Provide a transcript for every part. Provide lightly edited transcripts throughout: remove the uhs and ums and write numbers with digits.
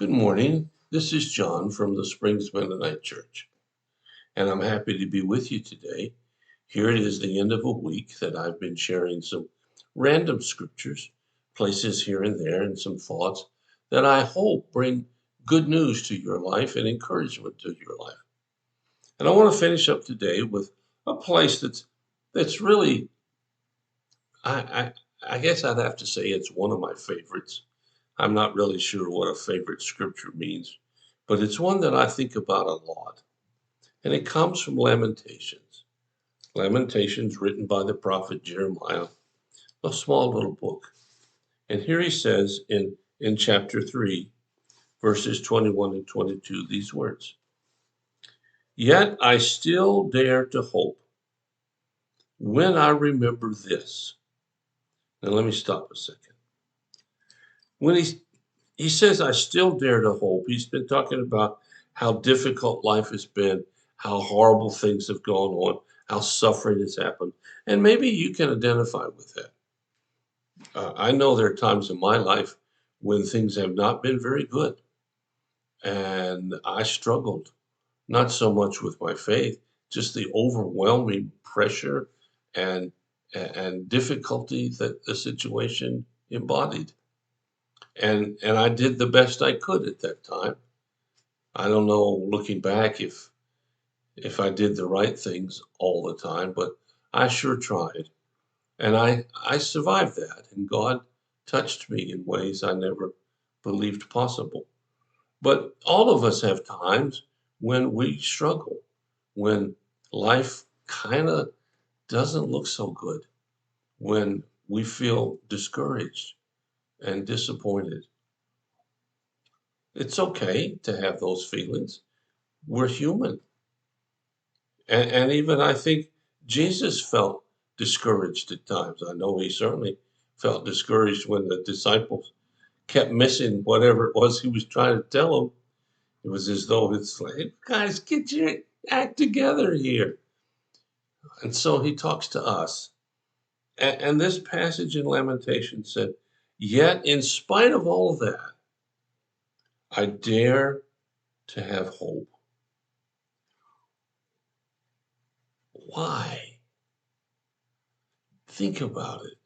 Good morning. This is John from the Springs Mennonite Church, and I'm happy to be with you today. Here it is the end of a week that I've been sharing some random scriptures, places here and there, and some thoughts that I hope bring good news to your life and encouragement to your life. And I want to finish up today with a place that's really I I guess I'd have to say it's one of my favorites. I'm not really sure what a favorite scripture means, but it's one that I think about a lot. And it comes from Lamentations. Lamentations written by the prophet Jeremiah, a small little book. And here he says in chapter 3, verses 21 and 22, these words: Yet I still dare to hope when I remember this. Now let me stop a second. When he says, I still dare to hope, he's been talking about how difficult life has been, how horrible things have gone on, how suffering has happened. And maybe you can identify with that. I know there are times in my life when things have not been very good. And I struggled, not so much with my faith, just the overwhelming pressure and, and difficulty that the situation embodied. And I did the best I could at that time. I don't know, looking back, if I did the right things all the time, but I sure tried. And I survived that, and God touched me in ways I never believed possible. But all of us have times when we struggle, when life kind of doesn't look so good, when we feel discouraged and disappointed. It's okay to have those feelings. We're human. And even I think Jesus felt discouraged at times. I know he certainly felt discouraged when the disciples kept missing whatever it was he was trying to tell them. It was as though it's like, guys, get your act together here. And so he talks to us. And this passage in Lamentation said, Yet in spite of all of that, I dare to have hope. Why? Think about it.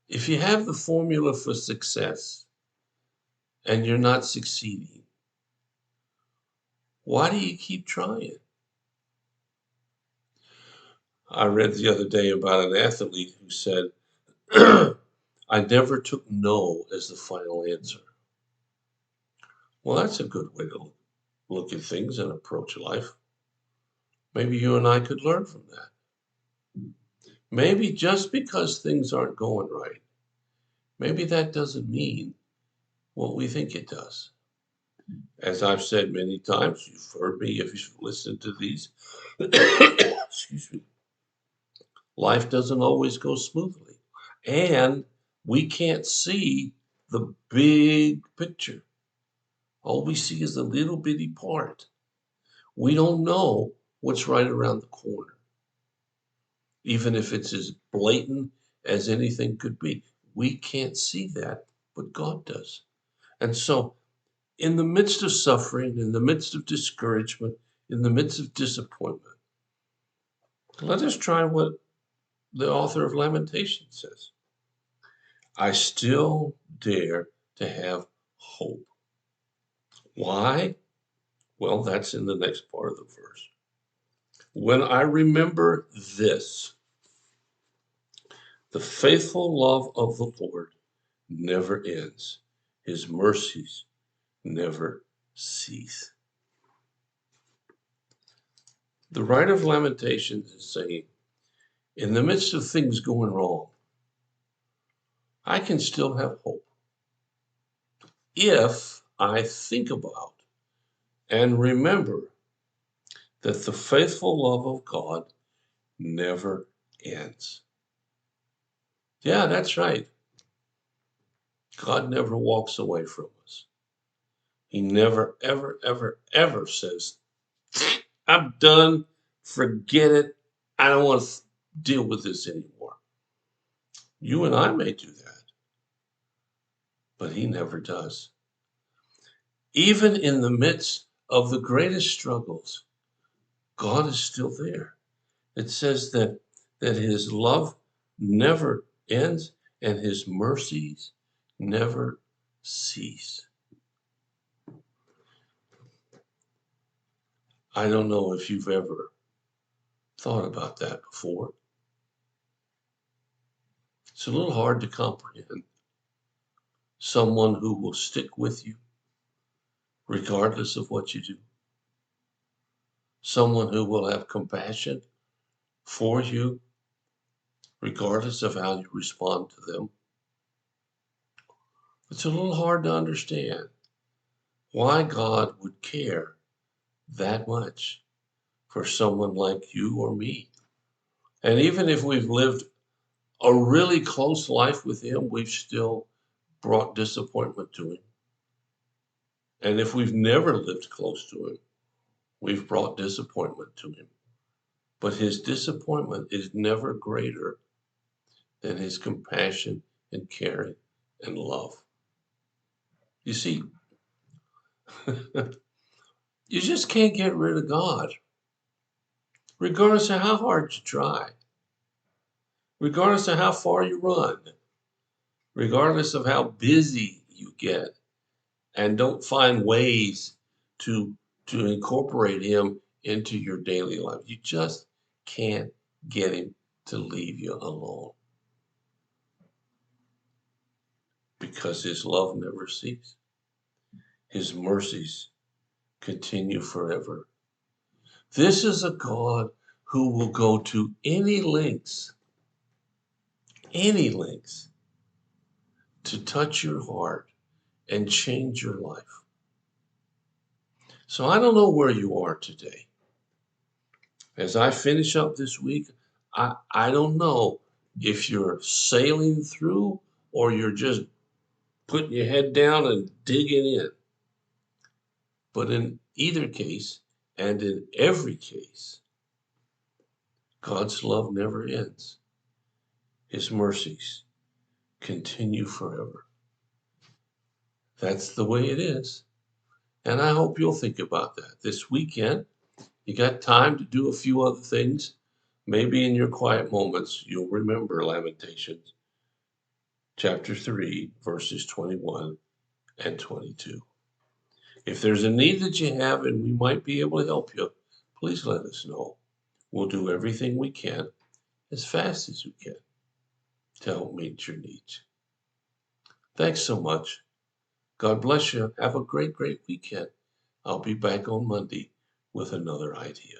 If you have the formula for success and you're not succeeding, why do you keep trying? I read the other day about an athlete who said, I never took no as the final answer. Well, that's a good way to look at things and approach life. Maybe you and I could learn from that. Maybe just because things aren't going right, maybe that doesn't mean what we think it does. As I've said many times, you've heard me if you've listened to these. Excuse me. Life doesn't always go smoothly. And we can't see the big picture. All we see is the little bitty part. We don't know what's right around the corner, even if it's as blatant as anything could be. We can't see that, but God does. And so, in the midst of suffering, in the midst of discouragement, in the midst of disappointment, let us try what the author of Lamentations says. I still dare to have hope. Why? Well, that's in the next part of the verse. When I remember this, the faithful love of the Lord never ends. His mercies never cease. The writer of Lamentations is saying, in the midst of things going wrong, I can still have hope if I think about and remember that the faithful love of God never ends. Yeah, that's right. God never walks away from us. He never, ever, ever, ever says, I'm done. Forget it. I don't want to deal with this anymore. You and I may do that. but he never does. Even in the midst of the greatest struggles, God is still there. It says that his love never ends and his mercies never cease. I don't know if you've ever thought about that before. It's a little hard to comprehend. Someone who will stick with you regardless of what you do. Someone who will have compassion for you regardless of how you respond to them. It's a little hard to understand why God would care that much for someone like you or me. And even if we've lived a really close life with him, we've still brought disappointment to him. And if we've never lived close to him, we've brought disappointment to him. But his disappointment is never greater than his compassion and caring and love. You see, you just can't get rid of God, regardless of how hard you try, regardless of how far you run, regardless of how busy you get, and don't find ways to incorporate him into your daily life. You just can't get him to leave you alone because his love never ceases. His mercies continue forever. This is a God who will go to any lengths to touch your heart and change your life. So I don't know where you are today. As I finish up this week, I don't know if you're sailing through or you're just putting your head down and digging in. But in either case, and in every case, God's love never ends. His mercies continue forever. That's the way it is. And I hope you'll think about that this weekend. You got time to do a few other things. Maybe in your quiet moments, you'll remember Lamentations chapter 3, verses 21 and 22. If there's a need that you have and we might be able to help you, please let us know. We'll do everything we can as fast as we can to help meet your needs. Thanks so much. God bless you. Have a great weekend. I'll be back on Monday with another idea.